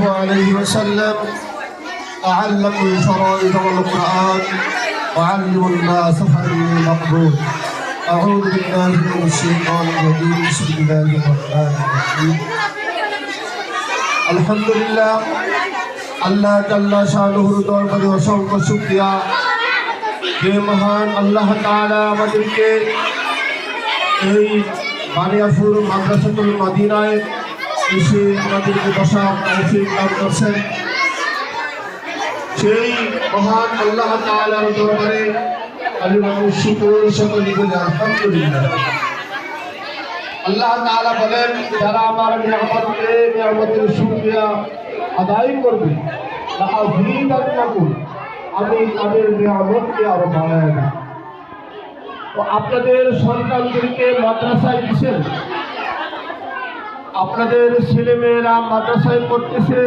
الله عليه وسلم أعلموا الفرائض والقرآن وعلموا الناس فريق مقبول. أعوذ بالله من الشيطان الرجيم. بسم الله الرحمن الرحيم. الحمد لله আল্লাহ জাল্লা শানুহুর দরবারে অসংখ্য শুকরিয়া যে মহান আল্লাহ তাআলা আমাদেরকে এই বানিয়াপুর মাদ্রাসাতুল মদিনায় এসে আমাদেরকে বসার তৌফিক দান করেছেন। সেই মহান আল্লাহ তাআলার দরবারে আল্লাহর শুকর সকলে বলে আলহামদুলিল্লাহ। আল্লাহ তাআলা বলেন, যারা আমার নিয়ামতের শুকরিয়া আদায় করবে আমি তাদের নিয়ামতকে আরো বাড়ায় দেব। তো আপনাদের সন্তানদেরকে মাদ্রাসায় দিচ্ছেন, আপনাদের ছেলেমেয়েরা মাদ্রাসায় পড়তেছে,